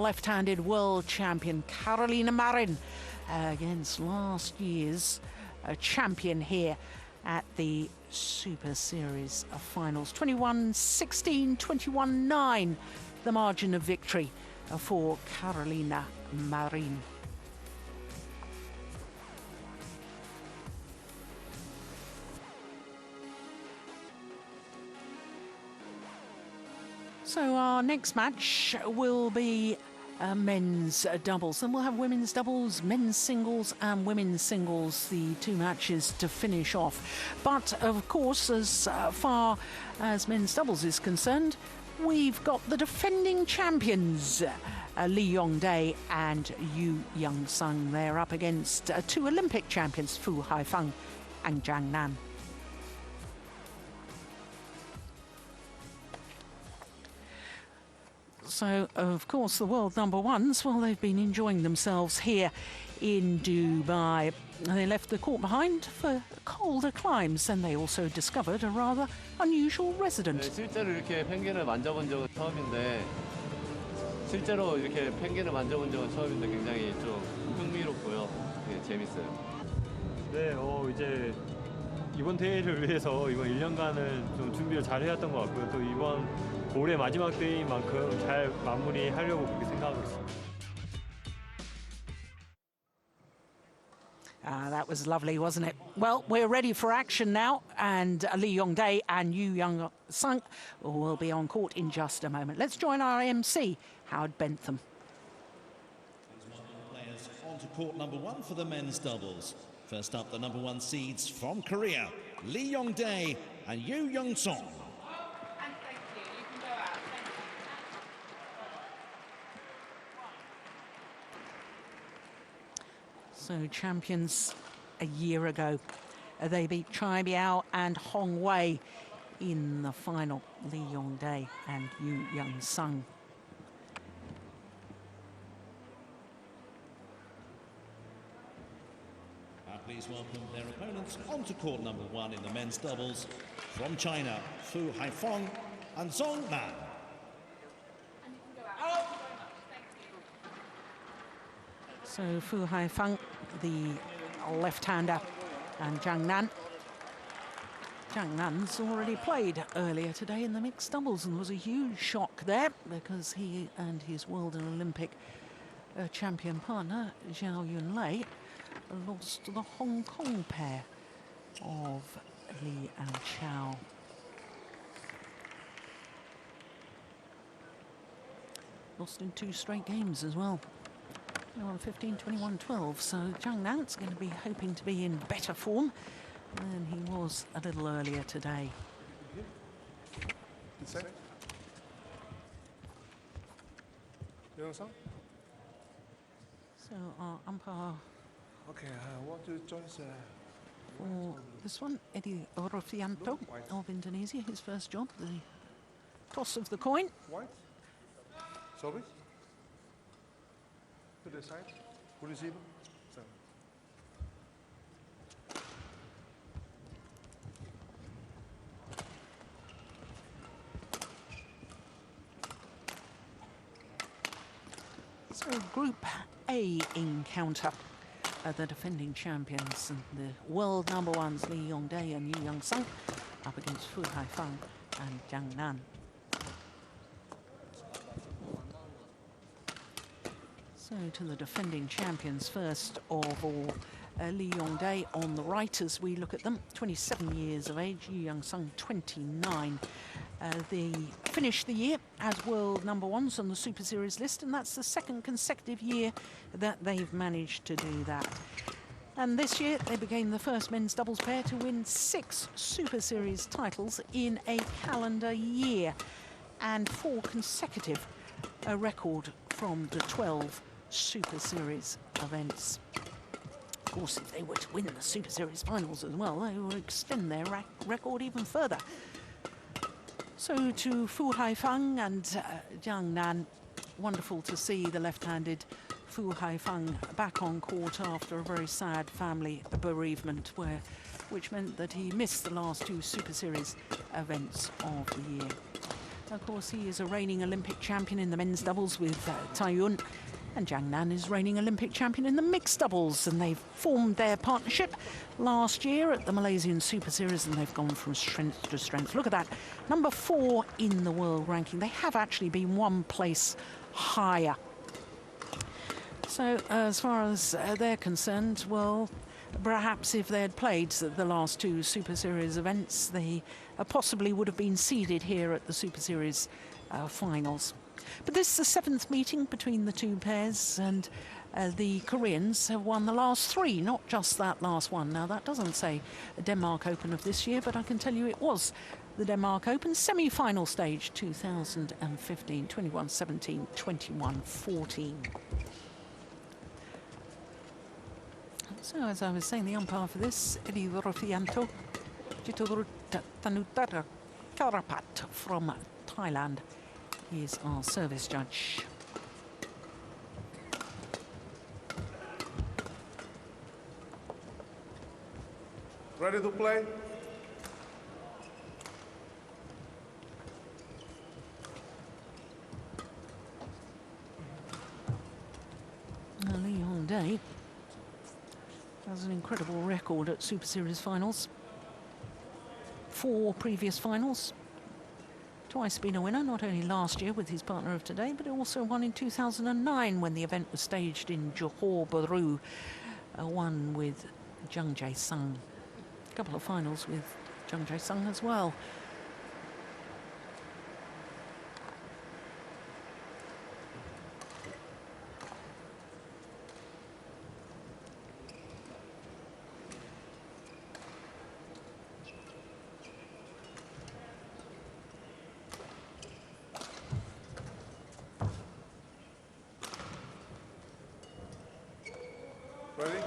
left-handed world champion Carolina Marin against last year's champion here at the Super Series of finals. 21-16, 21-9, the margin of victory for Carolina Marin. So our next match will be men's doubles, and we'll have women's doubles, men's singles and women's singles, the two matches to finish off. But of course, as far as men's doubles is concerned, we've got the defending champions, Lee Yong-dae and Yu Young-sung. They're up against two Olympic champions, Fu Haifeng and Zhang Nan. So, of course, the world number ones, well, they've been enjoying themselves here in Dubai. They left the court behind for colder climes, and they also discovered a rather unusual resident. 실제로 이렇게 펭귄을 만져본 적은 처음인데 굉장히 좀 흥미롭고요. 네, 재밌어요. 네, 이제 이번 대회를 위해서 이번 1년간은 좀 준비를 잘 해왔던 것 같고요. 또 이번 올해 마지막 대회인 만큼 잘 마무리하려고 그렇게 생각하고 있습니다. That was lovely, wasn't it? Well, we're ready for action now, and Lee Yong-dae and Yu Young-sung will be on court in just a moment. Let's join our MC, Howard Bentham. Players on to court number one for the men's doubles. First up, the number one seeds from Korea, Lee Yong-dae and Yu Young-sung. So champions a year ago, they beat Chai Biao and Hong Wei in the final, Lee Yong-dae and Yu Young-sung. Please welcome their opponents onto court number one in the men's doubles from China, Fu Haifeng and Zhang. So Fu Haifeng, the left-hander, and Zhang Nan. Zhang Nan's already played earlier today in the mixed doubles, and was a huge shock there because he and his world and Olympic champion partner, Zhao Yunlei, lost to the Hong Kong pair of Li and Chao. Lost in two straight games as well. 21-15, 21-12. So Zhang Nan's going to be hoping to be in better form than he was a little earlier today. So our umpire. Okay, what do you join for this one, Eddie Orofianto of Indonesia, his first job, the toss of the coin. White? Sorry? To the side? Who receive? So Group A encounter. The defending champions and the world number ones, Lee Yong-dae and Yu Young-sung, up against Fu Haifeng and Zhang Nan. So to the defending champions first of all, Lee Yong-dae on the right as we look at them, 27 years of age, Yu Young-sung 29. They finished the year as world number ones on the Super Series list, and that's the second consecutive year that they've managed to do that. And this year they became the first men's doubles pair to win 6 Super Series titles in a calendar year, and 4 consecutive, a record from the 12 Super Series events. Of course, if they were to win the Super Series finals as well, they will extend their record even further. So to Fu Haifeng and Zhang Nan, wonderful to see the left-handed Fu Haifeng back on court after a very sad family bereavement, which meant that he missed the last 2 Super Series events of the year. Of course, he is a reigning Olympic champion in the men's doubles with Taiyun. And Zhang is reigning Olympic champion in the mixed doubles. And they've formed their partnership last year at the Malaysian Super Series, and they've gone from strength to strength. Look at that. Number 4 in the world ranking. They have actually been one place higher. So as far as they're concerned, well, perhaps if they had played the last 2 Super Series events, they possibly would have been seeded here at the Super Series finals. But this is the 7th meeting between the 2 pairs, and the Koreans have won the last 3, not just that last one. Now, that doesn't say the Denmark Open of this year, but I can tell you it was the Denmark Open semi-final stage 2015, 21-17, 21-14. So, as I was saying, the umpire for this, Eddie Rofianto, Tanutara Karapat from Thailand, is our service judge. Ready to play? Yeon has an incredible record at Super Series finals. 4 previous finals. Twice been a winner, not only last year with his partner of today, but also won in 2009 when the event was staged in Johor Bahru. One with Seong. A couple of finals with Seong as well. Ready?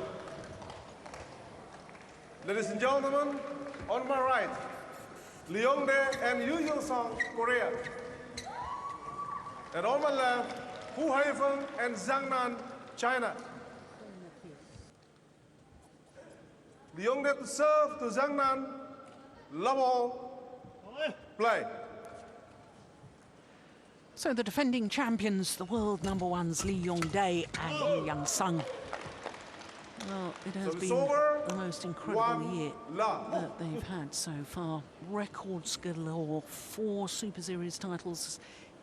Ladies and gentlemen, on my right, Yeon and Seong, Korea. And on my left, Haifeng and Zhang, China. Yeon to serve to Zhang, love all, play. So the defending champions, the world number 1s, Yeon and Yeon. Well, it has been the most incredible year that they've had so far. Records galore, 4 Super Series titles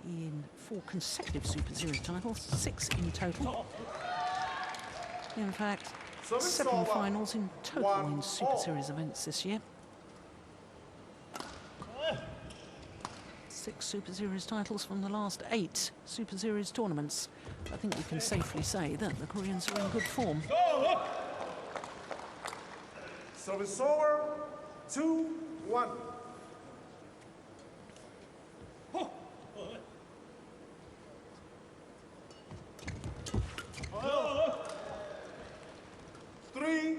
in 4 consecutive Super Series titles, 6 in total. In fact, 7 finals in total in Super Series events this year. 6 Super Series titles from the last 8 Super Series tournaments. I think we can safely say that the Koreans are in good form. Service over, 2-1. Three,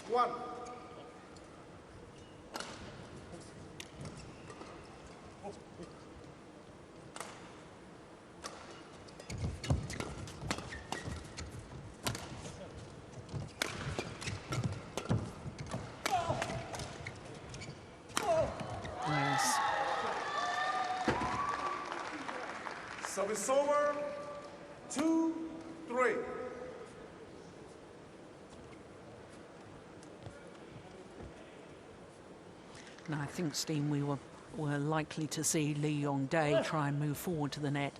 1. Nice. Service over, 2-3. And I think, Steen, we were likely to see Yeon try and move forward to the net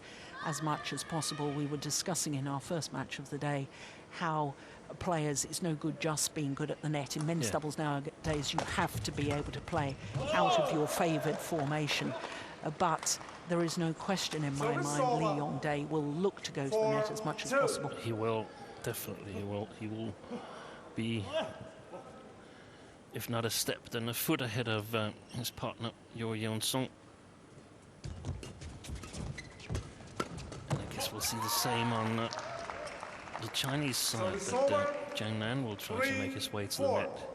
as much as possible. We were discussing in our first match of the day how players, it's no good just being good at the net. In men's doubles nowadays, you have to be able to play out of your favoured formation. But there is no question in my mind Yeon will look to go to the net as much as possible. He will, definitely he will. He will be, if not a step, then a foot ahead of his partner, Yeon. And I guess we'll see the same on the Chinese side, that Zhang will try to make his way to the net.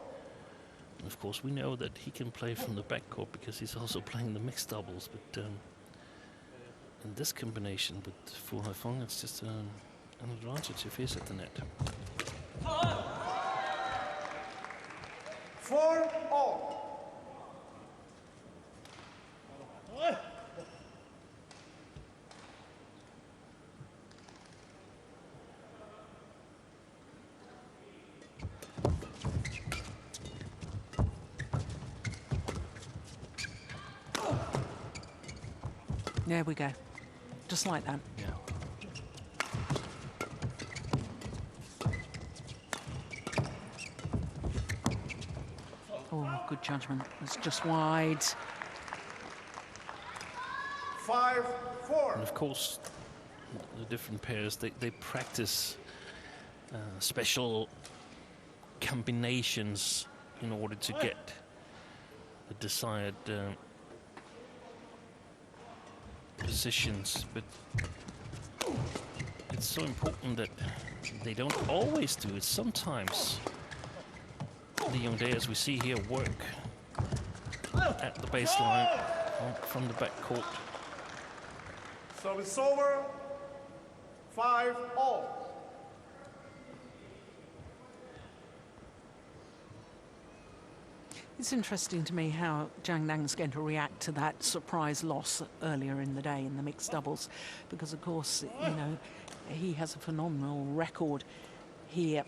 And of course, we know that he can play from the backcourt because he's also playing the mixed doubles. But in this combination with Haifeng, it's just an advantage if he's at the net. 4-all. There we go. Just like that. Yeah. Oh, good judgment. It's just wide. 5-4. And of course, the different pairs, they practice special combinations in order to get the desired positions, but it's so important that they don't always do it. Sometimes the Yeon, as we see here, work at the baseline from the back court. So it's over. 5-all. It's interesting to me how Zhang Nang's going to react to that surprise loss earlier in the day in the mixed doubles, because of course, you know, he has a phenomenal record here.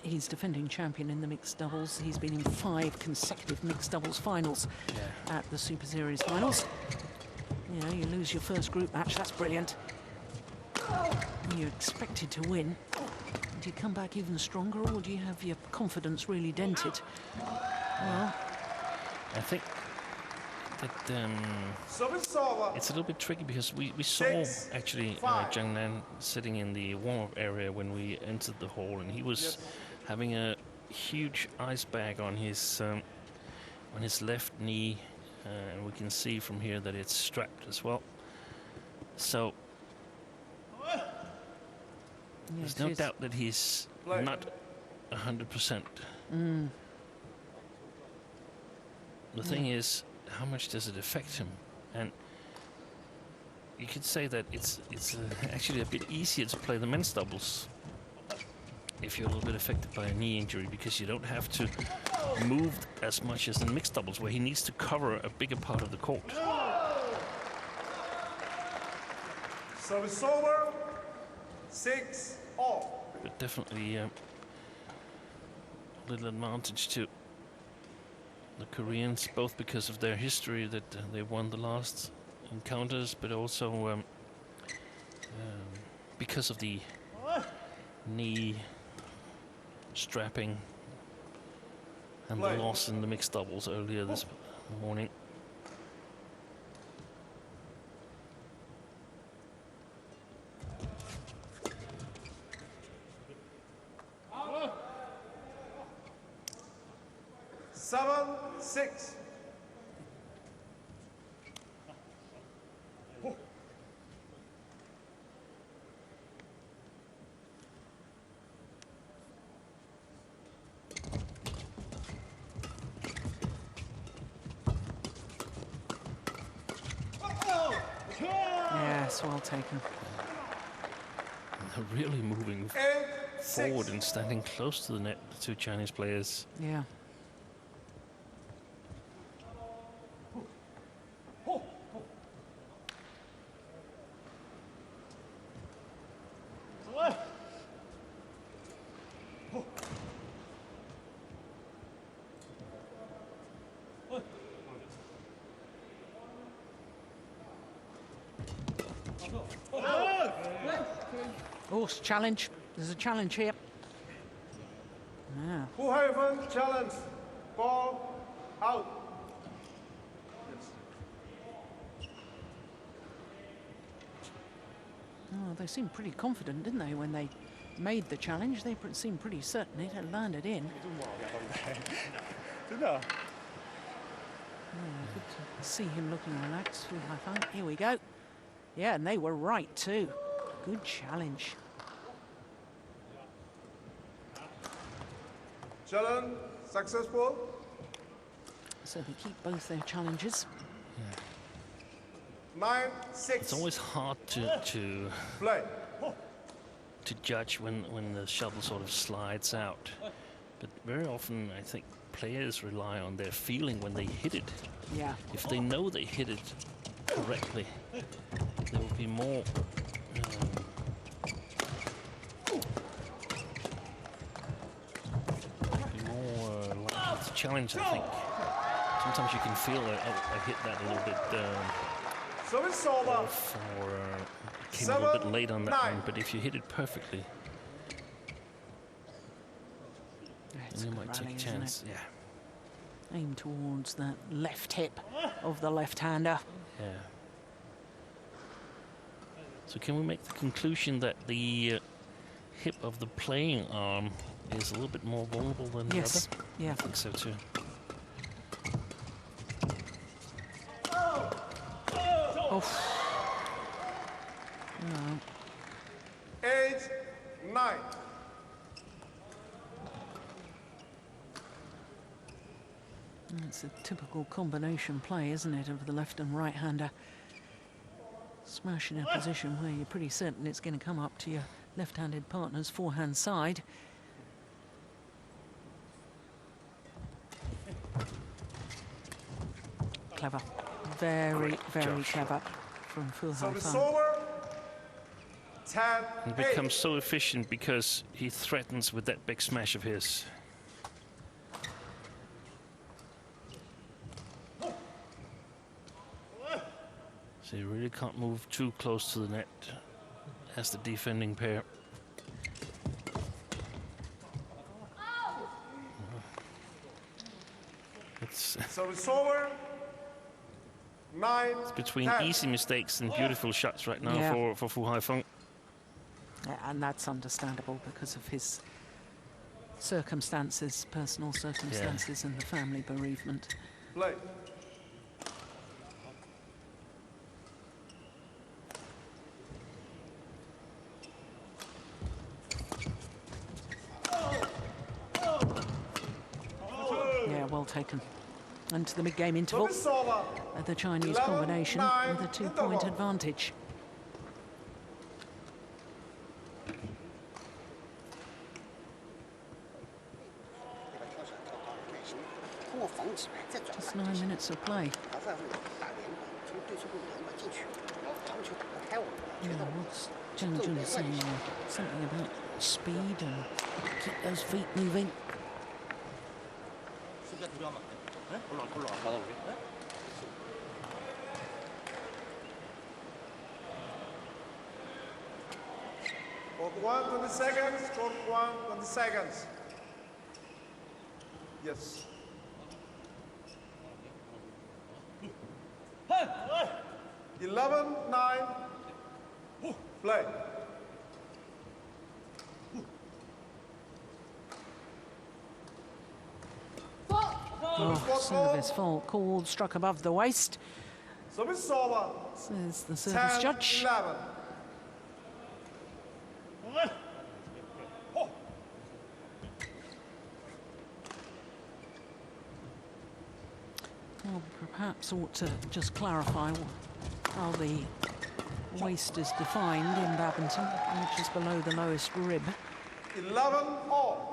He's defending champion in the mixed doubles. He's been in 5 consecutive mixed doubles finals at the Super Series finals. You know, you lose your first group match, that's brilliant. You're expected to win. Do you come back even stronger, or do you have your confidence really dented? Well, I think that So it's over. it's a little bit tricky because we saw actually Zhang Nan sitting in the warm-up area when we entered the hall, and he was having a huge ice bag on his left knee, and we can see from here that it's strapped as well. So there's no doubt that he's not 100%. The thing is, how much does it affect him? And you could say that it's actually a bit easier to play the men's doubles if you're a little bit affected by a knee injury, because you don't have to move as much as in mixed doubles, where he needs to cover a bigger part of the court. So it's over. 6-all. But definitely a little advantage to the Koreans, both because of their history that they won the last encounters, but also because of the knee strapping and the loss in the mixed doubles earlier this morning. Six. yes, well taken. They're really moving forward and standing close to the net, the two Chinese players. Yeah. Oh, challenge. There's a challenge here. Yeah. Haifeng challenge. Ball out. Oh, they seemed pretty confident, didn't they, when they made the challenge? They seemed pretty certain it had landed in. 진짜. Good to see him looking relaxed through Haifeng. Here we go. Yeah, and they were right too. Good challenge. Challenge successful. So they keep both their challenges. 9-6. It's always hard to Play. judge when the shuttle sort of slides out, but very often I think players rely on their feeling when they hit it. Yeah. If they know they hit it correctly, there will be more likely to challenge, I think. Sometimes you can feel I hit that a little bit Service over. Came a little bit late on that one, but if you hit it perfectly, then you might take a chance. Yeah. Aim towards that left hip of the left-hander. Yeah. So can we make the conclusion that the hip of the playing arm is a little bit more vulnerable than the other? Yeah. I think so too. Oh. No. 8-9. It's a typical combination play, isn't it, of the left and right-hander. Smash in a position where you're pretty certain it's going to come up to your left-handed partner's forehand side. Clever. Very, very clever from Service Haifeng. over. 10-8. He becomes so efficient because he threatens with that big smash of his. So you really can't move too close to the net as the defending pair. It's Service over. 9. It's between 10. easy mistakes and beautiful shots right now for Fu Haifeng. Yeah, and that's understandable because of his circumstances, personal circumstances, and the family bereavement. Play. Yeah, well taken. And to the mid-game interval, Service over. the Chinese 11-9 combination with a 2-point interval. advantage. Just 9 minutes of play. Yeah, what's Zhang saying? Something about speed and keep those feet moving. Court 1, 20 seconds. Court 1, 20 seconds. Yes. Hey! 11-9. Play. Oh, service fault called, struck above the waist, Service over. says the service 10, judge. 11. Well, perhaps ought to just clarify how the waist is defined in badminton, which is below the lowest rib. 11-all.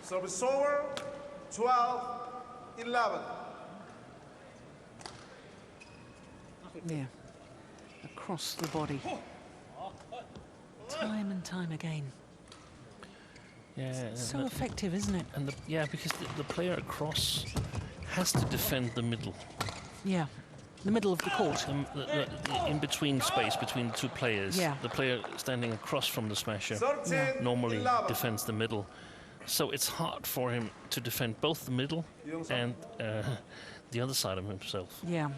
Service over. 12-11. Yeah, across the body. Time and time again. Yeah, So effective, isn't it? and because the player across has to defend the middle. Yeah, the middle of the court. The in-between space between the two players. Yeah. The player standing across from the smasher 13-11. normally defends the middle. So it's hard for him to defend both the middle and the other side of himself. Yeah.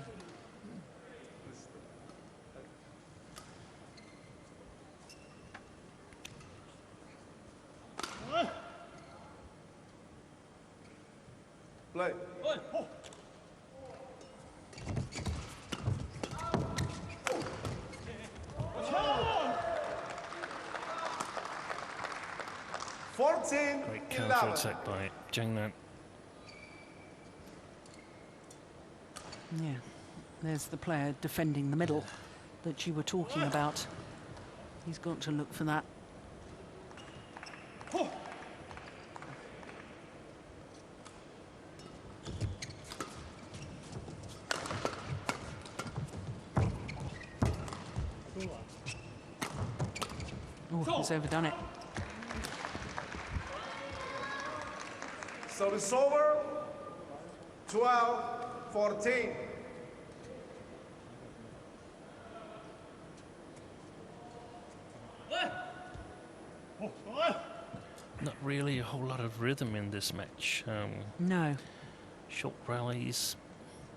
Play. Great counter-attack by Zhang. Yeah, there's the player defending the middle that you were talking about. He's got to look for that. Oh, he's overdone it. Service over. 12-14. Not really a whole lot of rhythm in this match. No. Short rallies,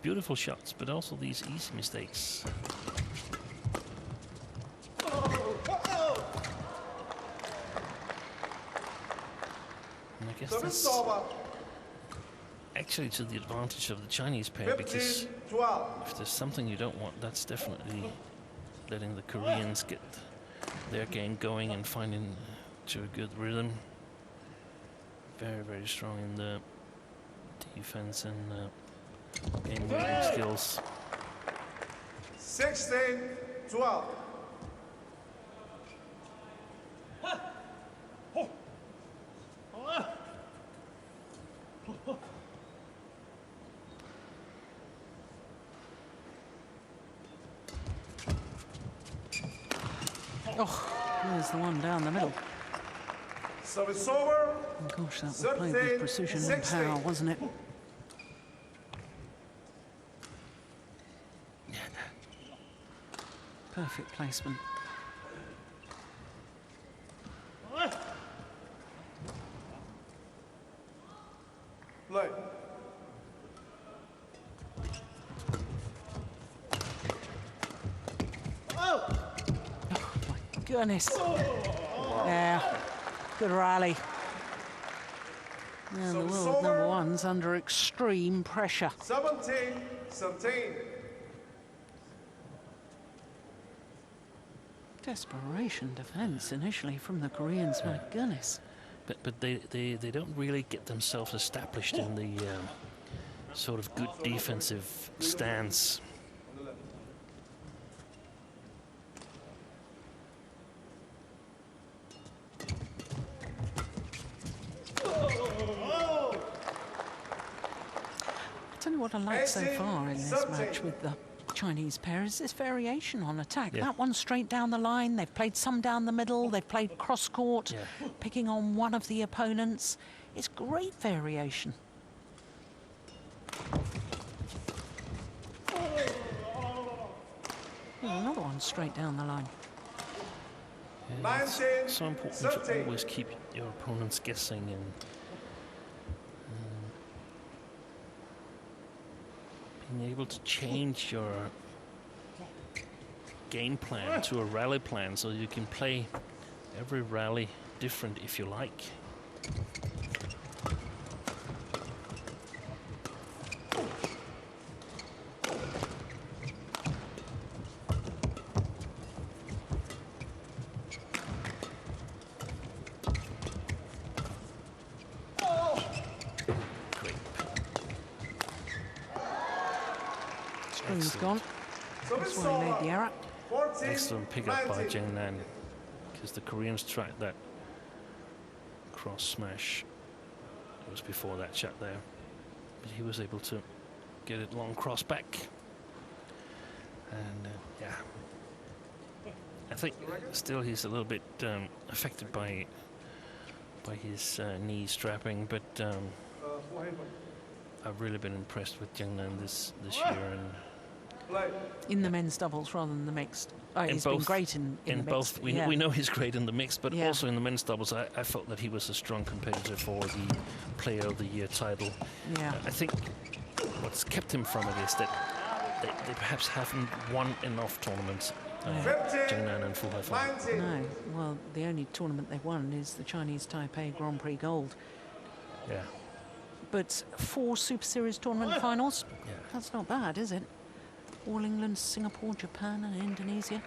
beautiful shots, but also these easy mistakes. And I guess Service that's over. actually to the advantage of the Chinese pair, because 15-12. if there's something you don't want, that's definitely letting the Koreans get their game going and finding to a good rhythm. Very, very strong in the defense and game reading skills. 16-12. Oh, there's the one down the middle. Service over. Oh, gosh, that was played with precision and power, wasn't it? Perfect placement. Play. Oh, my goodness. Yeah, good rally. Now the world number one's under extreme pressure. 17-17. Desperation defense initially from the Koreans, my goodness. But they don't really get themselves established in the sort of good defensive stance. I'll tell you what I like so far in this match with the Chinese pair is this variation on attack. Yeah. That one straight down the line, they've played some down the middle, they've played cross-court, picking on one of the opponents. It's great variation. There's another one straight down the line. Yeah, it's so important to always keep your opponents guessing and being able to change your game plan to a rally plan so you can play every rally different if you like. Screen's gone. That's why he made the error. Excellent pick up by Zhang, because the Koreans tried that cross smash. It was before that shot there, but he was able to get it long cross back. And yeah, I think still he's a little bit affected by his knee strapping, but I've really been impressed with Zhang this year. And in the men's doubles rather than the mixed. Oh, he's been great in the both. mixed. We know he's great in the mixed, but also in the men's doubles, I felt that he was a strong competitor for the Player of the Year title. Yeah. I think what's kept him from it is that they perhaps haven't won enough tournaments. Zhang and Fu Haifeng. No, well, the only tournament they've won is the Chinese Taipei Grand Prix Gold. Yeah. But 4 Super Series tournament finals, Yeah. that's not bad, is it? All England, Singapore, Japan and Indonesia.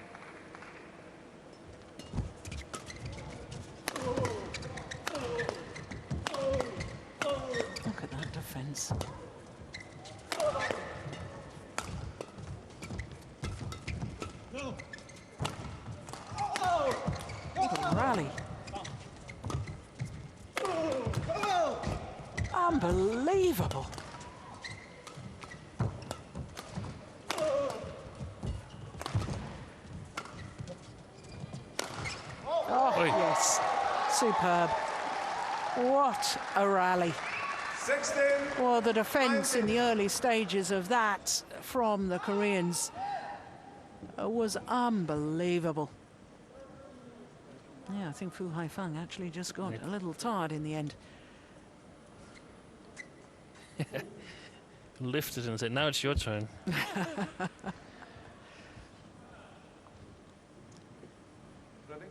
Look at that defence. What a rally. Unbelievable. superb. What a rally. 16. Well, the defense in the early stages of that from the Koreans was unbelievable. Yeah, I think Fu Haifeng actually just got a little tired in the end. Lifted and said, now it's your turn. Ready?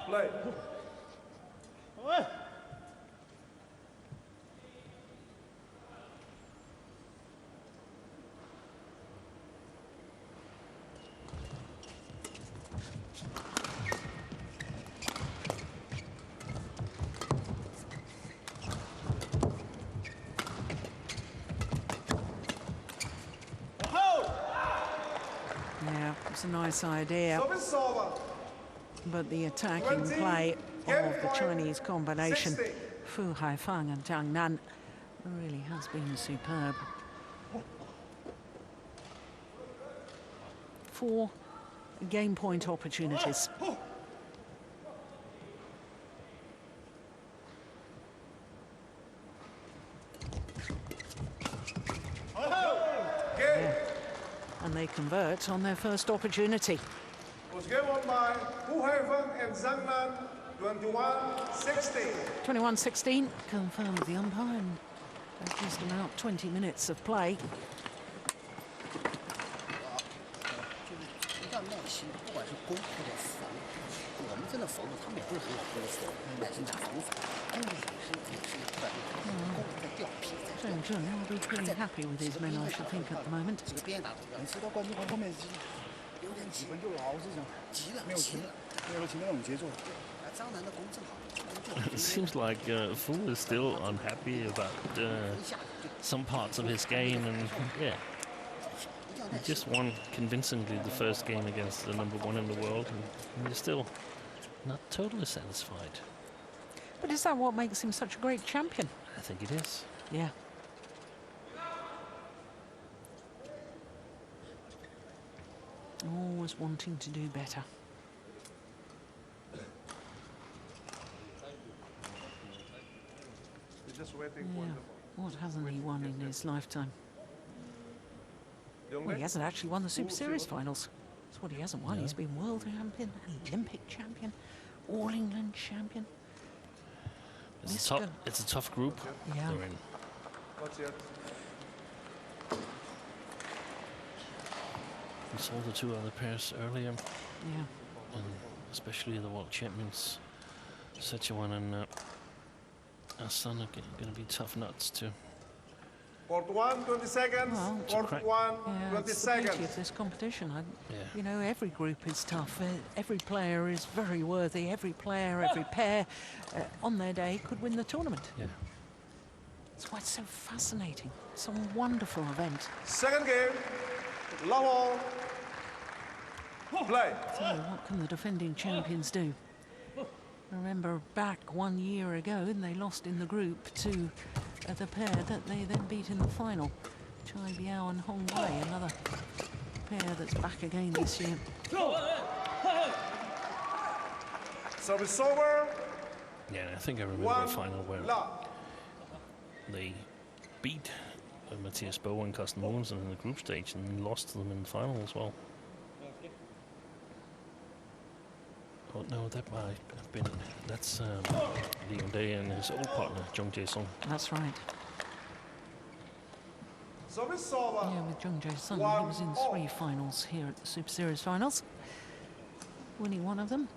Play. Yeah, it's a nice idea, Service over. but the attacking play of the Chinese combination, Fu Haifeng and Zhang Nan, really has been superb. 4 game point opportunities. Game. And they convert on their first opportunity. Was game won by Fu Haifeng and Zhang Nan, 21-16. 21-16, confirmed with the umpire, and just about 20 minutes of play. 一段耐心，不管是攻或者防，我们真的防的他们也不是很好攻防，耐心打防反，攻的也是不断攻在掉皮，在 Zhang will be pretty happy with his men, I should think, at the moment. 这个边打，每次到冠军后面有点急，就老是这样，急了，没有停，没有停那种节奏。张楠的攻正好， It seems like Fu is still unhappy about some parts of his game, and yeah, he just won convincingly the first game against the #1 in the world, and he's still not totally satisfied. But is that what makes him such a great champion? I think it is. Yeah. Always wanting to do better. We're just waiting for Yeah. What hasn't he won in his lifetime? the Well, he hasn't actually won the Super Series finals. That's what he hasn't won. No. He's been world champion, Olympic champion, All England champion. It's a tough group Yeah. they're in. What's yet? We saw the 2 other pairs earlier, Yeah. and especially the world champions, Sechuan and Asan, are going to be tough nuts to. Court 1, 20 seconds. Well, Court 1, Yeah, 20 it's the beauty seconds. of this competition. Yeah. You know, every group is tough. Every player is very worthy. Every player, every pair on their day could win the tournament. Yeah. That's why it's so fascinating. It's a wonderful event. Second game. Love all. Play. So what can the defending champions do? Remember back 1 year ago, and they lost in the group to the pair that they then beat in the final. Chai Biao and Hong Wei, another pair that's back again this year. Service over. Yeah, I think I remember One a final where love. they beat Matthias Bo and Carsten Mogensen in the group stage and lost to them in the final as well. Oh no, that might have been, that's Yeon and his old partner, Jung Jae-sung. That's right. Service over. Yeah, with Jung Jae-sung, he was in 3 finals here at the Super Series finals, winning one of them.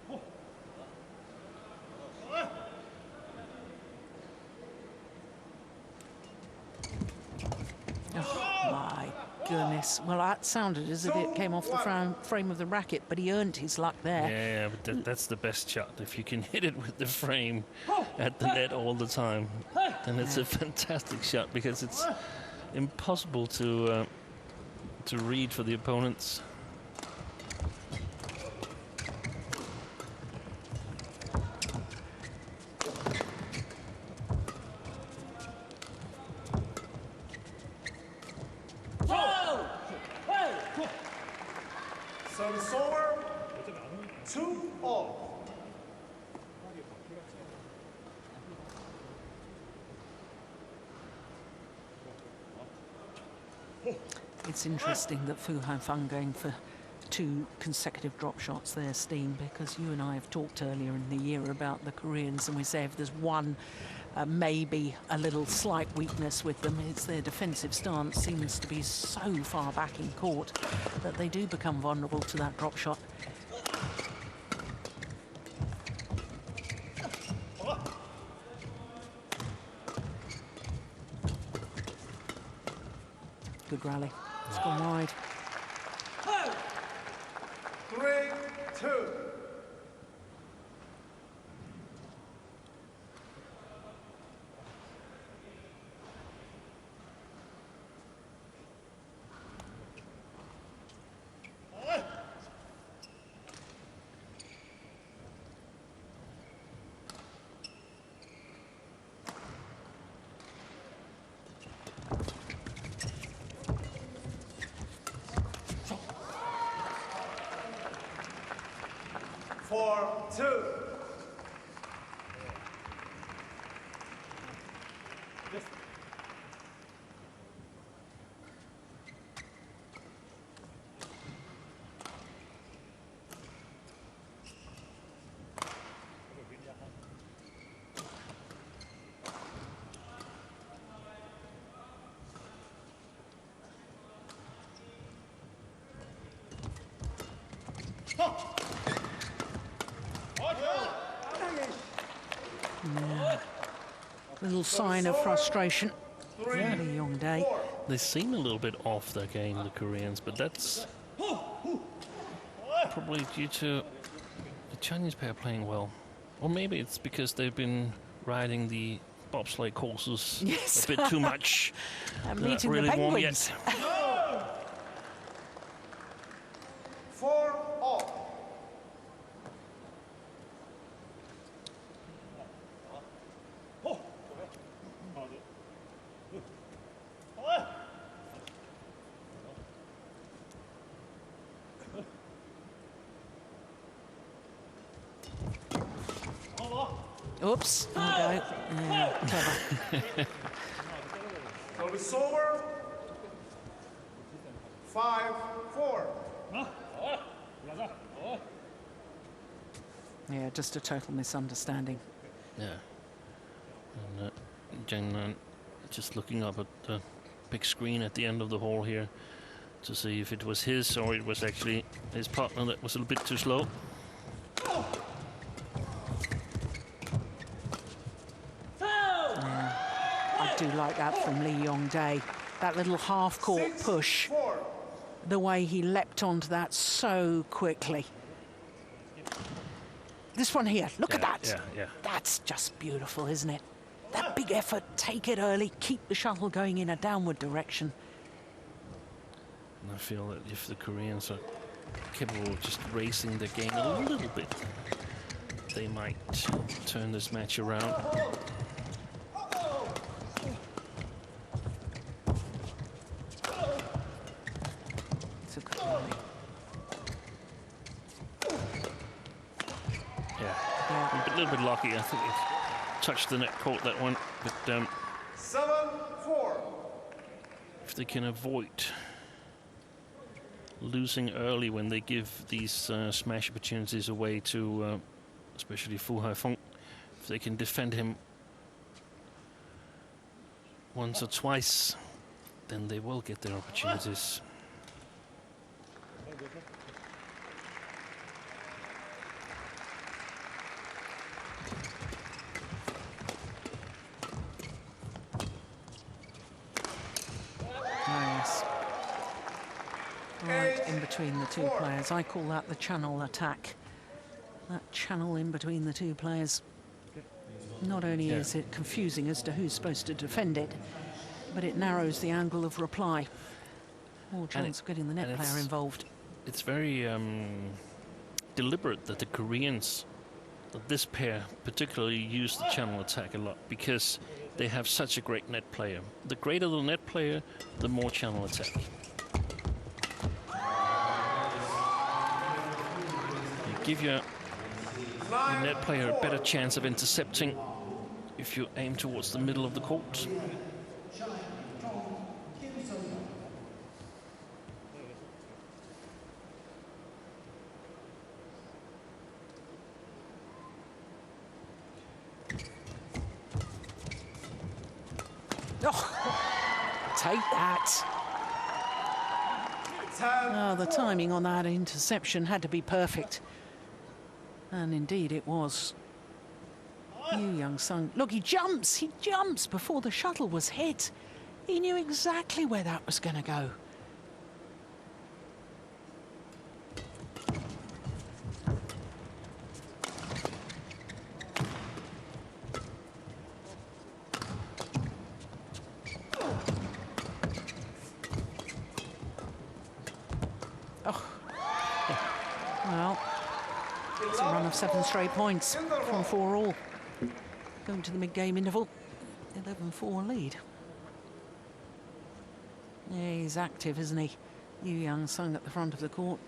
Oh my goodness. Well, that sounded as if it came off the frame of the racket, but he earned his luck there. Yeah, but that's the best shot. If you can hit it with the frame at the net all the time, then it's a fantastic shot, because it's impossible to read for the opponents. It's interesting that Fu Haifeng going for 2 consecutive drop shots there, Steen, because you and I have talked earlier in the year about the Koreans, and we say if there's one maybe a little slight weakness with them, it's their defensive stance seems to be so far back in court that they do become vulnerable to that drop shot. Good rally. It's gone wide. 3-2. Four, 2. Little sign of frustration. Really Young day. They seem a little bit off their game, the Koreans, but that's probably due to the Chinese pair playing well. Or maybe it's because they've been riding the bobsleigh courses Yes. a bit too much. And They're not meeting really the warm penguins. yet. 4 all. Oops. There we go. Yeah, clever. Service over. 5-4. Yeah, just a total misunderstanding. Yeah. And Zhang just looking up at the big screen at the end of the hall here to see if it was his or it was actually his partner that was a little bit too slow. I do like that from Lee Yong-dae. That little half-court push, 6-4. the way he leapt onto that so quickly. This one here, look at that. Yeah. That's just beautiful, isn't it? That big effort, take it early, keep the shuttle going in a downward direction. And I feel that if the Koreans are capable of just racing the game a little bit, they might turn this match around. It's a good rally. Yeah, a little bit lucky. I think it touched the net court, that one. But 7-4. if they can avoid losing early when they give these smash opportunities away to especially Fu Haifeng, if they can defend him once or twice, then they will get their opportunities. Nice. Right in between the two players. I call that the channel attack. That channel in between the two players. Not only is it confusing as to who's supposed to defend it, but it narrows the angle of reply. More chance of getting the net player involved. It's very deliberate that the Koreans, that this pair particularly use the channel attack a lot, because they have such a great net player. The greater the net player, the more channel attack. You give your net player a better chance of intercepting if you aim towards the middle of the court. Oh, take that. Oh, the timing on that interception had to be perfect. And indeed it was. Yeon Sung. Look, he jumps before the shuttle was hit. He knew exactly where that was going to go. Well, it's a run of 7 straight points from 4-all. Going to the mid-game interval, 11-4 lead. Yeah, he's active, isn't he? Yeon Sung at the front of the court.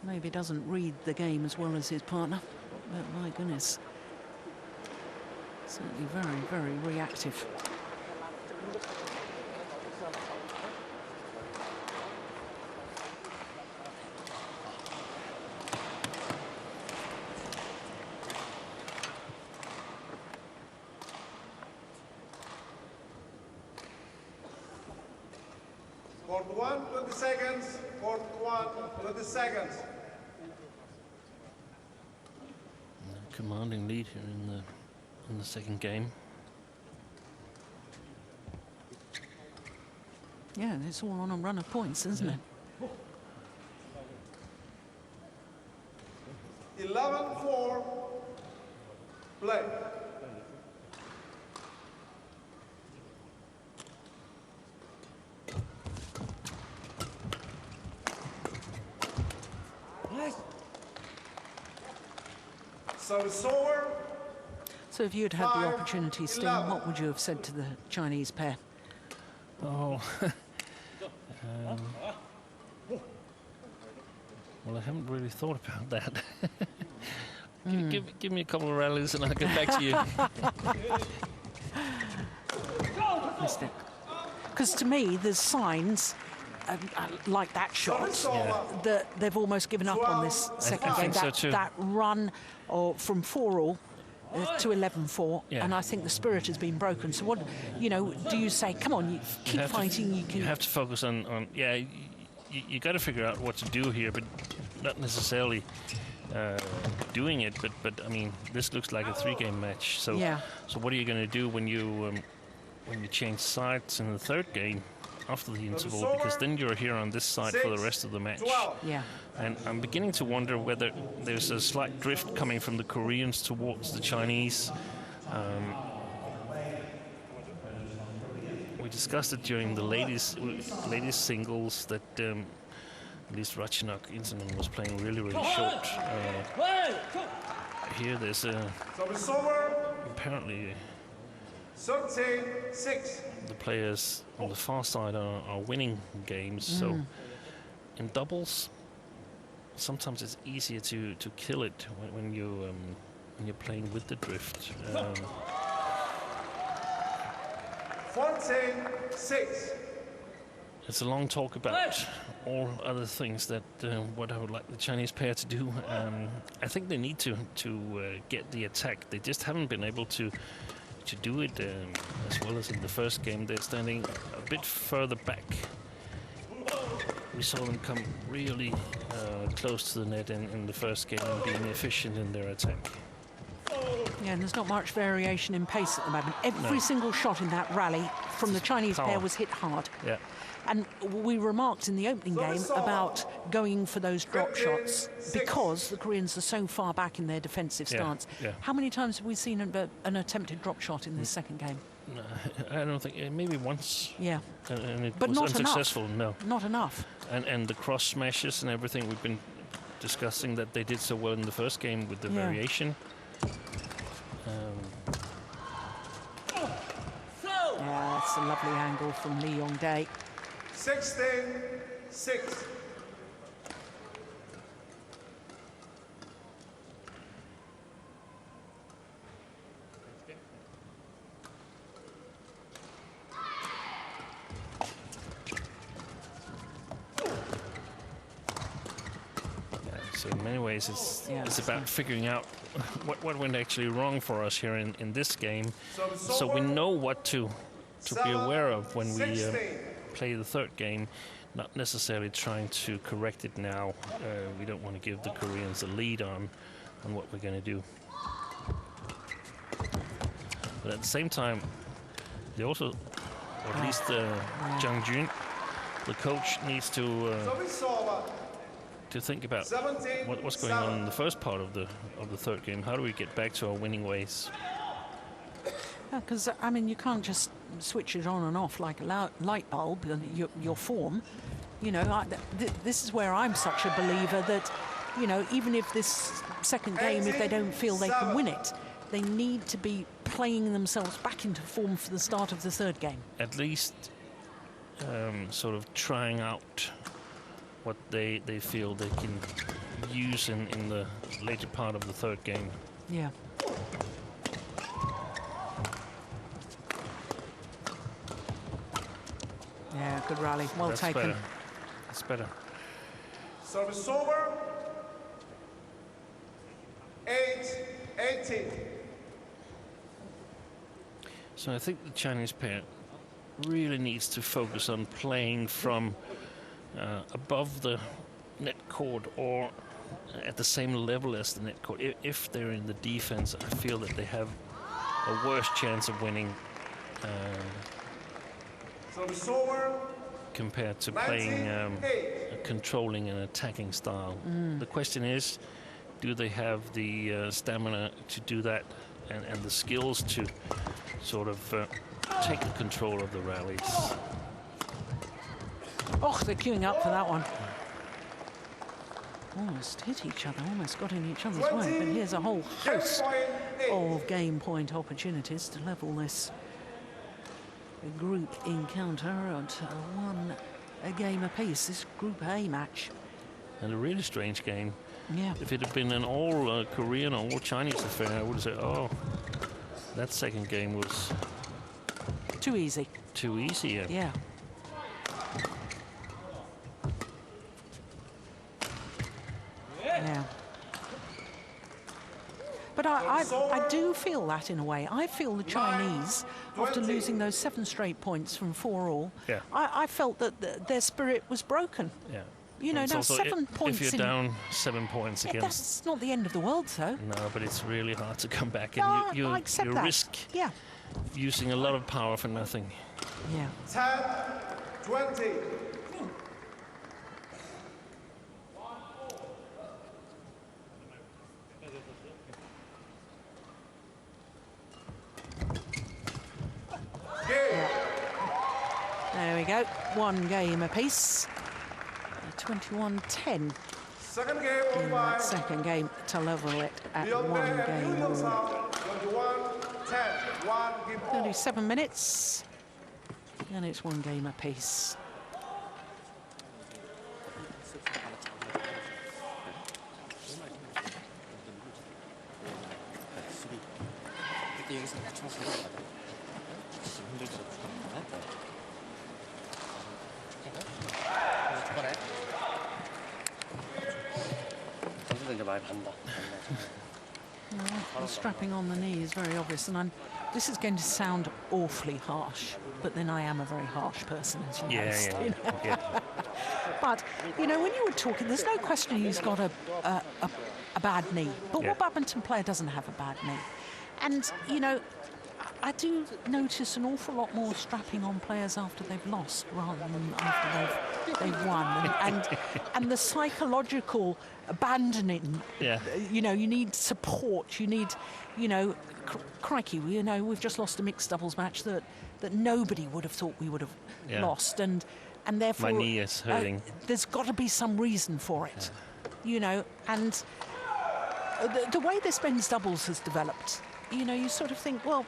Maybe doesn't read the game as well as his partner, but my goodness. Certainly very, very reactive. Court 1, 20 seconds. Court 1, 20 seconds. Commanding lead here in the second game. Yeah, it's all on a run of points, isn't it? 11-4. Play. Service over. So if you'd had the opportunity, Sting, what would you have said to the Chinese pair? Oh, well, I haven't really thought about that. Give me a couple of rallies and I'll get back to you. Missed it. Because to me, there's signs, like that shot, that they've almost given up on this second game. think so too. That run from 4-all to 11-4, Yeah. and I think the spirit has been broken. So what, do you say, come on, you keep fighting, You have to focus on you got to figure out what to do here, but not necessarily doing it. But I mean, this looks like a 3-game match. So so what are you going to do when you change sides in the third game after the interval? Because then you're here on this side for the rest of the match. Yeah. And I'm beginning to wonder whether there's a slight drift coming from the Koreans towards the Chinese. We discussed it during the ladies singles that at least Ratchanok Intanon was playing really, really short. Here there's apparently 13-6. the players on the far side are winning games. So in doubles, sometimes it's easier to kill it when you're playing with the drift. 14-6. It's a long talk about all other things that what I would like the Chinese pair to do. I think they need to get the attack. They just haven't been able to do it as well as in the first game. They're standing a bit further back. We saw them come really close to the net in the first game and being efficient in their attack. Yeah, and there's not much variation in pace at the moment. Every single shot in that rally from the Chinese pair was hit hard. Yeah. And we remarked in the opening game about going for those drop shots because the Koreans are so far back in their defensive stance. Yeah. How many times have we seen an attempted drop shot in this second game? No, I don't think, maybe once. Yeah. And it But was not unsuccessful, enough. no. Not enough. And the cross smashes and everything we've been discussing that they did so well in the first game with the variation. Yeah, that's a lovely angle from Lee Yong-dae. 16-6. So in many ways, it's about figuring out what went actually wrong for us here in this game, so we know what to to be aware of when we play the third game, not necessarily trying to correct it now. We don't want to give the Koreans the lead on what we're going to do. But at the same time, they also, or at least Zhang, the coach, needs to think about what's going on in the first part of the third game. How do we get back to our winning ways? Because, I mean, you can't just switch it on and off like a light bulb, your form. You know, this is where I'm such a believer that, you know, even if this second game, if they don't feel they can win it, they need to be playing themselves back into form for the start of the third game. At least sort of trying out what they feel they can use in the later part of the third game. Yeah. Yeah, good rally. Well That's taken. Better. That's better. Service over. 8-18. So I think the Chinese pair really needs to focus on playing from above the net cord or at the same level as the net cord. If they're in the defense, I feel that they have a worse chance of winning compared to playing a controlling and attacking style. The question is, do they have the stamina to do that and the skills to sort of take the control of the rallies? Oh, they're queuing up for that one. Almost hit each other, almost got in each other's way. But here's a whole host of game point opportunities to level this group encounter at a game apiece. This Group A match. And a really strange game. Yeah. If it had been an all Korean or all Chinese affair, I would have said, oh, that second game was too easy. Too easy, Yeah. Yeah. But I do feel that in a way. I feel the Chinese, after losing those 7 straight points from 4-all, I felt that their spirit was broken. Yeah. You know, now 7 points. If you're down 7 points against, that's not the end of the world, though. No, but it's really hard to come back, No, and you I accept that. risk using a lot of power for nothing. Yeah. 10-20. There we go. 1 game apiece. 21-10. Second game in that second game to level it at 1 game all. 37 minutes. And it's 1 game apiece. The strapping on the knee is very obvious, and this is going to sound awfully harsh, but then I am a very harsh person, as you know. Yeah. But, you know, when you were talking, there's no question he's got a bad knee. But what badminton player doesn't have a bad knee? And, you know, I do notice an awful lot more strapping on players after they've lost rather than after they've won. And the psychological abandoning, you know, you need support, you need, you know, crikey, you know, we've just lost a mixed doubles match that nobody would have thought we would have lost. And therefore, my knee is hurting. There's got to be some reason for it, you know. And the way this men's doubles has developed, you know, you sort of think, well,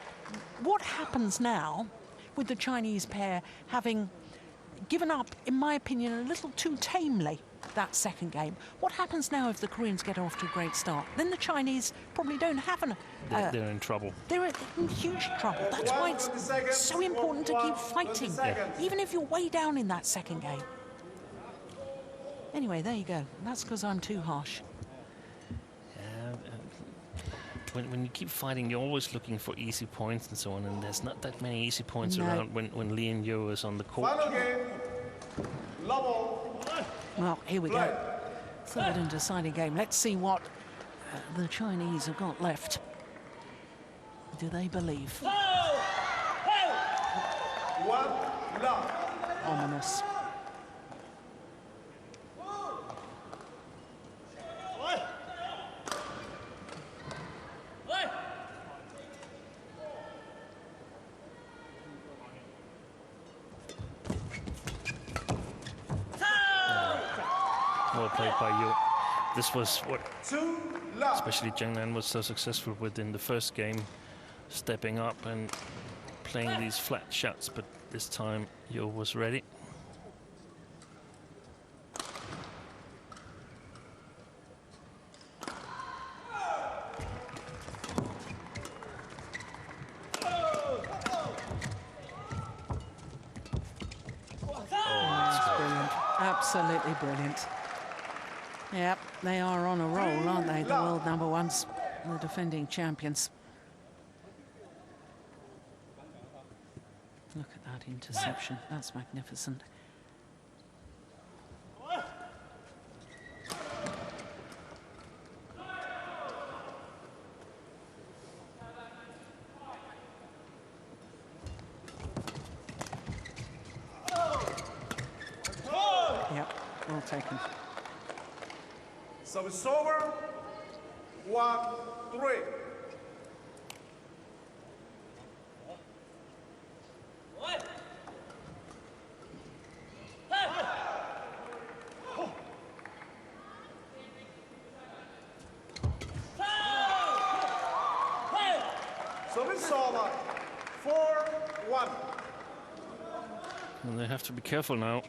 what happens now with the Chinese pair having given up, in my opinion, a little too tamely that second game? What happens now if the Koreans get off to a great start? Then the Chinese probably don't have they're in trouble. They're in huge trouble. That's why it's so important to keep fighting, even if you're way down in that second game. Anyway, there you go. That's because I'm too harsh. when you keep fighting, you're always looking for easy points and so on, and there's not that many easy points around when Lee and Yeon is on the court. Final game, level. Well, here we go. Third and deciding game. Let's see what the Chinese have got left. Do they believe? 1 love. Ominous. Well played by Yeon. This was what 2 love. especially Zhang was so successful with in the first game, stepping up and playing these flat shots, but this time Yeon was ready. Absolutely brilliant. Yep, they are on a roll, aren't they? The world number ones, the defending champions. Look at that interception. That's magnificent. Yep, well taken. Service over. 1-3. Service over. 4-1. And they have to be careful now,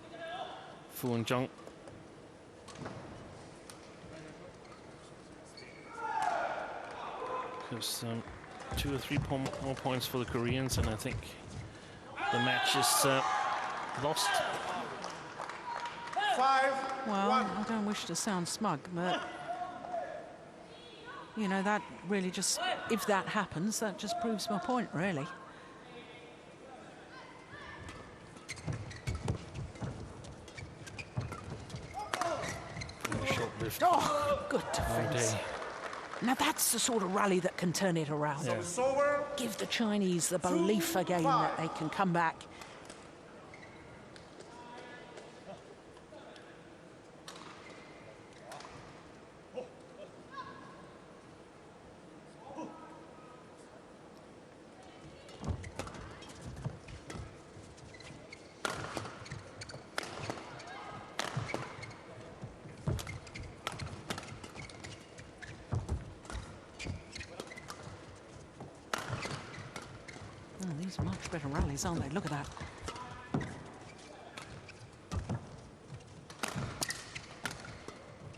Fu and Zhang. Because 2 or 3 more points for the Koreans, and I think the match is lost. 5-1. Well, I don't wish to sound smug, but you know, that really just, if that happens, that just proves my point, really. Short lift. Oh, good All defense. day. Now that's the sort of rally that can turn it around. Service over. Give the Chinese the belief again that they can come back. Oh, these are much better rallies, aren't they? Look at that.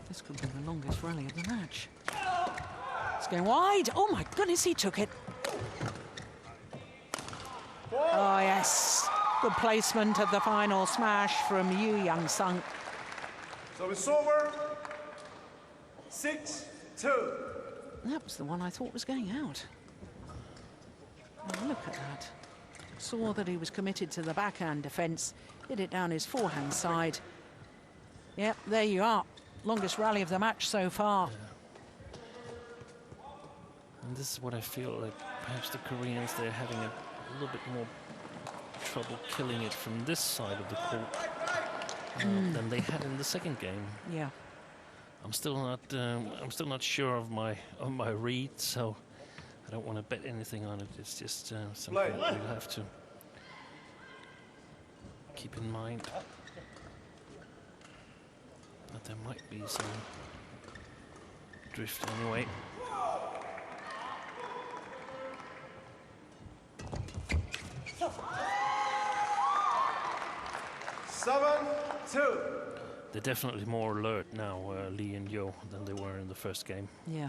This could be the longest rally of the match. It's going wide. Oh my goodness, he took it. Oh yes, good placement of the final smash from Yeon. Service over. 6-2. That was the one I thought was going out. Oh, look at that. Saw that he was committed to the backhand defence, hit it down his forehand side. Yep, there you are. Longest rally of the match so far. And this is what I feel like perhaps the Koreans, they're having a little bit more trouble killing it from this side of the court than they had in the second game. Yeah. I'm still not sure of my read, so I don't want to bet anything on it. It's just something that we'll have to keep in mind. But there might be some drift anyway. Seven, 2. They're definitely more alert now, Lee and Yeon, than they were in the first game. Yeah.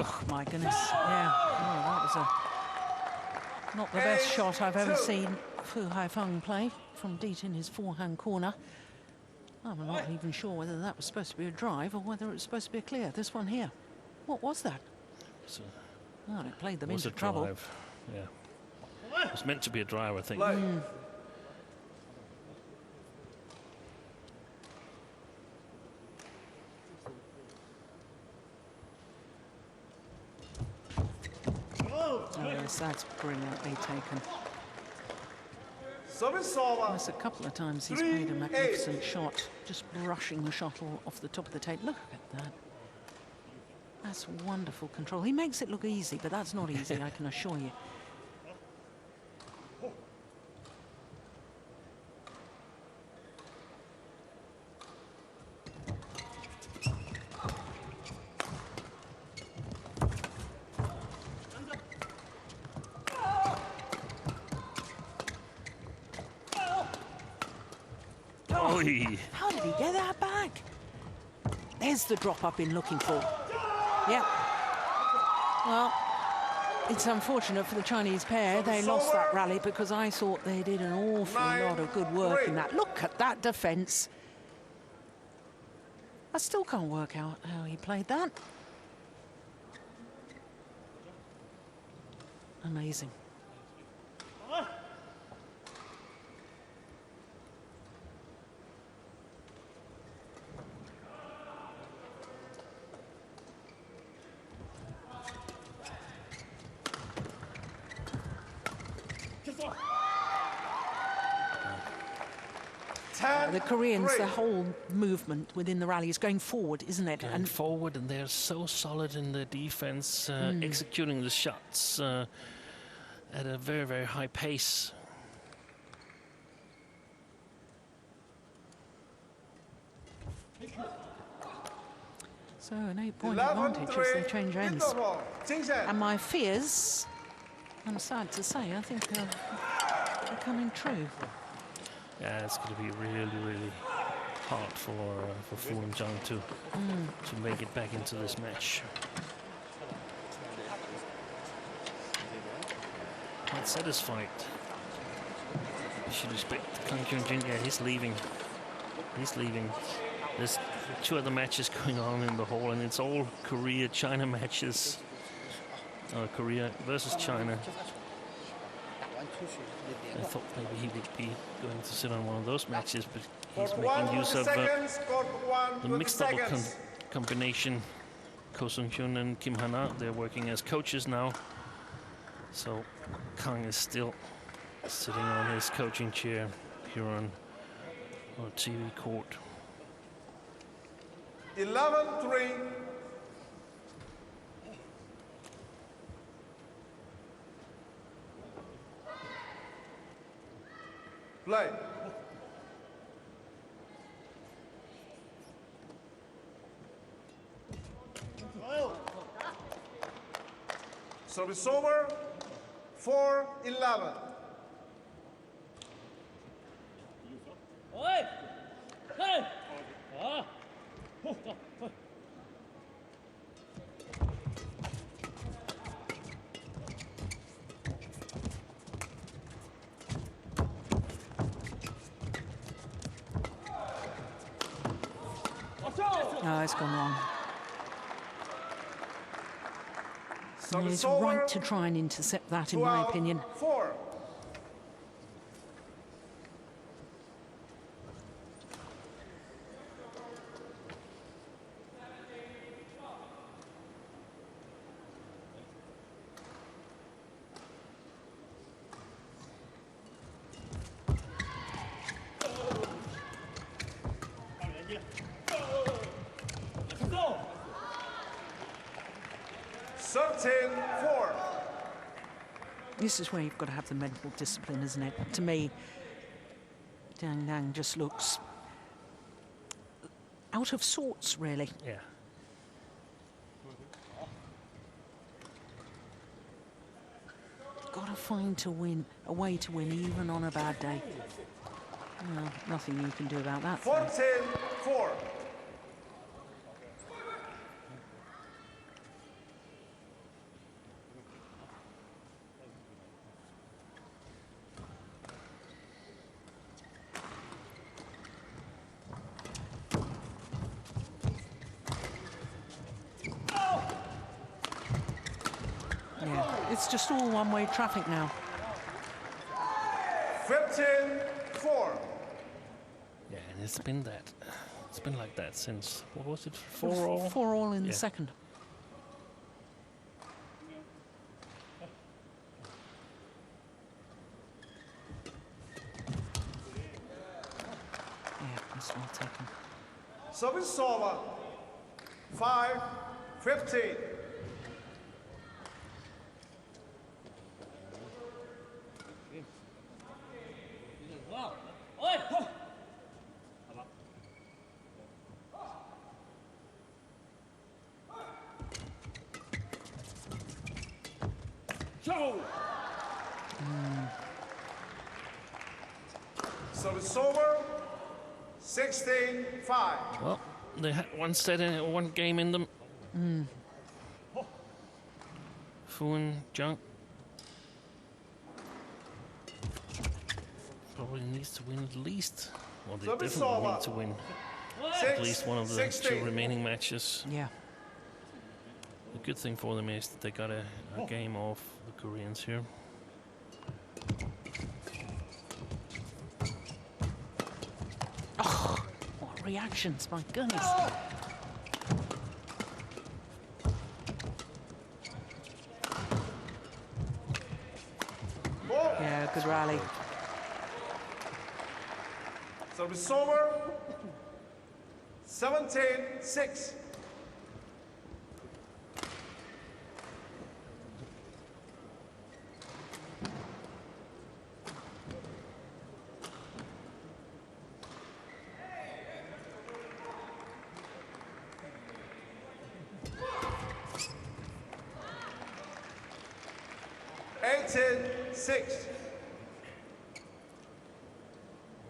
Oh, my goodness. Yeah. Oh, that was not the best shot I've ever seen Fu Haifeng play from deep in his forehand corner. I'm not even sure whether that was supposed to be a drive or whether it was supposed to be a clear. This one here. What was that? Oh, it played them into trouble. Drive. Yeah. It was meant to be a drive, I think. Oh, yes, that's brilliantly taken. There's a couple of times he's made a magnificent shot, just brushing the shuttle off the top of the tape. Look at that. That's wonderful control. He makes it look easy, but that's not easy, I can assure you. How did he get that back? There's the drop I've been looking for. Yeah. Well, it's unfortunate for the Chinese pair. They lost that rally because I thought they did an awful lot of good work in that. Look at that defence. I still can't work out how he played that. Amazing. The Koreans, the whole movement within the rally is going forward, isn't it? And forward, and they're so solid in their defense, executing the shots at a very, very high pace. So an 8-point advantage as they change ends. And my fears, I'm sad to say, I think are coming true. Yeah, it's going to be really, really hard for Fu and Zhang to make it back into this match. Quite satisfied. You should respect Kang Kyung-jin. Yeah, he's leaving. He's leaving. There's 2 other matches going on in the hall, and it's all Korea-China matches. Korea versus China. I thought maybe he would be going to sit on one of those matches, but he's making use of the mixed double combination. Ko Sung-hyun and Kim Han-ah, they're working as coaches now. So Kang is still sitting on his coaching chair here on our TV court. 11-3. Play. Service over. 4-11. No, it's gone wrong. And he's right to try and intercept that, in my opinion. 4. This is where you've got to have the mental discipline, isn't it? To me, Zhang just looks out of sorts, really. Yeah. Got to find a way to win, even on a bad day. Well, nothing you can do about that. 14-4. It's just all one-way traffic now. 15-4. Yeah, and it's been that. It's been like that since, what was it, 4-all? 4-all in Yeah. the second. Yeah, that's well taken. Service over. 5-15. Service over. 16-5. Well, they had one set in, one game in them. Fu and Zhang. Probably needs to win at least, well, they Service definitely over. need to win 6, at least one of the 16. 2 remaining matches. Yeah. The good thing for them is that they got a game off the Koreans here. Oh, what reactions, my goodness. Yeah, good rally. Service over. 17-6.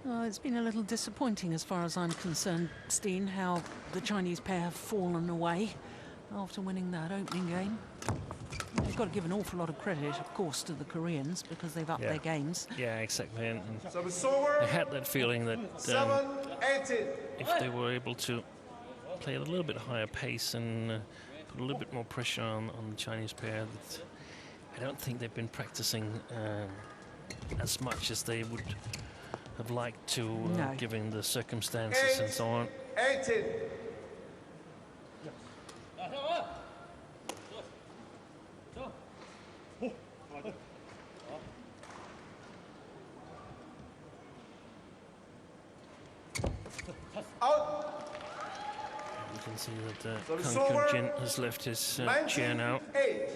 Well, it's been a little disappointing as far as I'm concerned, Steen, how the Chinese pair have fallen away after winning that opening game. You've got to give an awful lot of credit, of course, to the Koreans because they've upped their games. Yeah, exactly. And Service I over. had that feeling that 7-18. if they were able to play at a little bit higher pace and put a little bit more pressure on the Chinese pair, that I don't think they've been practicing as much as they would have liked to, No. given the circumstances and so on. 18. Out. You can see that So it's Kang over. Kyung-jin has left his chair now. 19-8.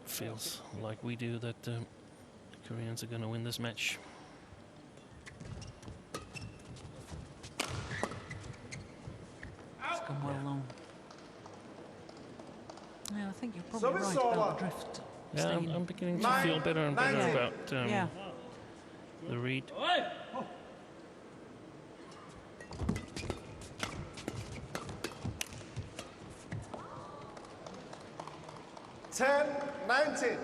Feels like we do that the Koreans are going to win this match. It's gone well long. Yeah, I think you're probably Service right about over. the drift. Yeah, Steen. I'm beginning to Nine, feel better and better 19. about Yeah. the read. 10-19.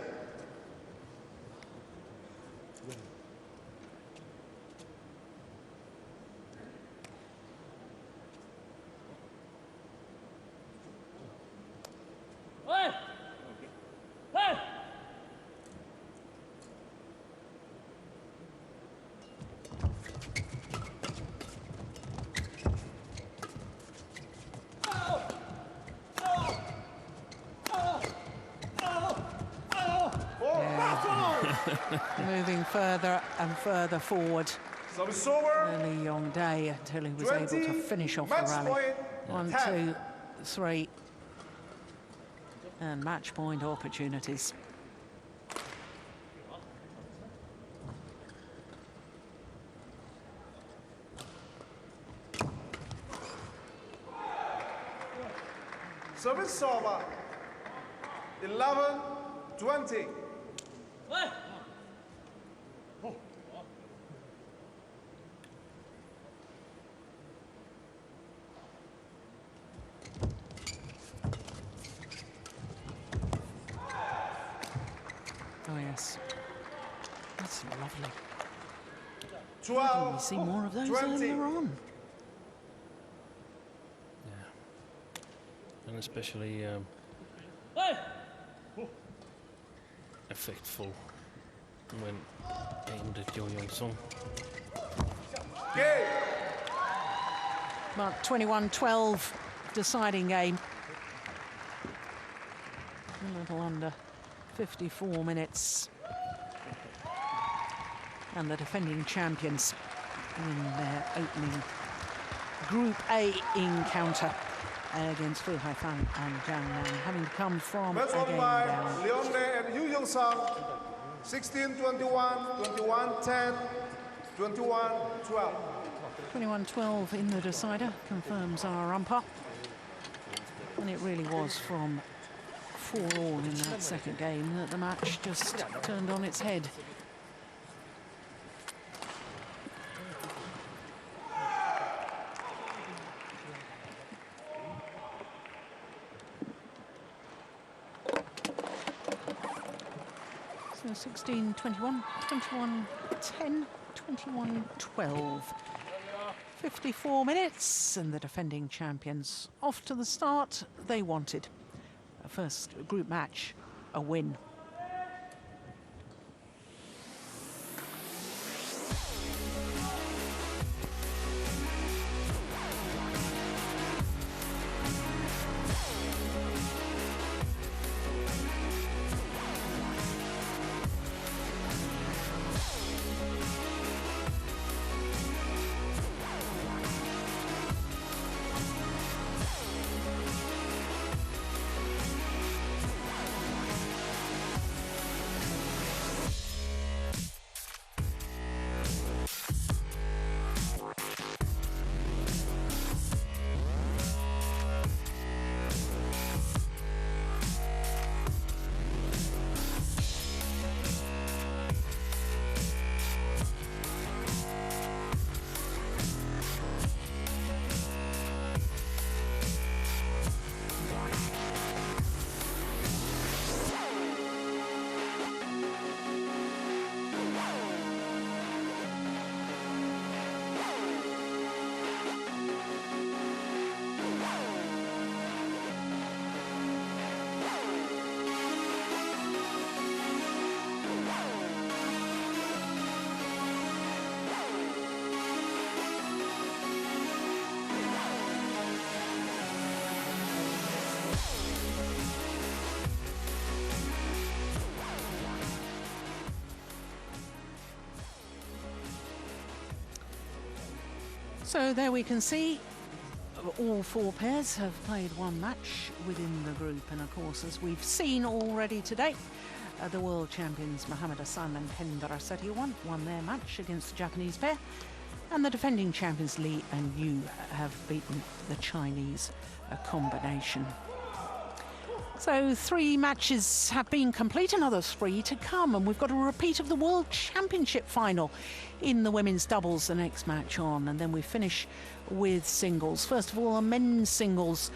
Moving further and further forward. Service over. Early Yong Day until he was 20. able to finish off the Match rally. point. 1, 10. 2, 3. And match point opportunities. Service over. 11-20. Oh, yes. That's lovely. 12. We see more of those 20. earlier on. And especially effectful when aimed at Yeon. But 21-12 deciding game. A little under 54 minutes. And the defending champions in their opening Group A encounter against Haifeng and Zhang, having come from a game down. Leon Dae and Yong, 16-21, 21-10, 21-12. 21-12 in the decider, confirms our umpire. And it really was from 4-all in that second game that the match just turned on its head. So 16-21, 21-10, 21-12. 54 minutes, and the defending champions off to the start they wanted. A first group match, a win. So there we can see all four pairs have played one match within the group, and of course, as we've seen already today, the world champions Mohamed Hassan and Hendra Seti won their match against the Japanese pair, and the defending champions Lee and Yu have beaten the Chinese combination. So 3 matches have been complete, another 3 to come, and we've got a repeat of the World Championship final in the women's doubles, the next match on, and then we finish with singles. First of all, a men's singles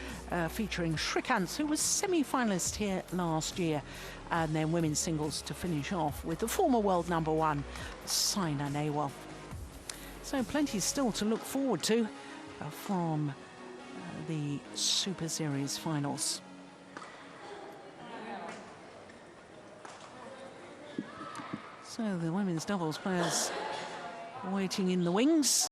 featuring Shrikant, who was semi-finalist here last year, and then women's singles to finish off with the former world number 1, Saina Nehwal. So plenty still to look forward to from the Super Series finals. So the women's doubles players waiting in the wings.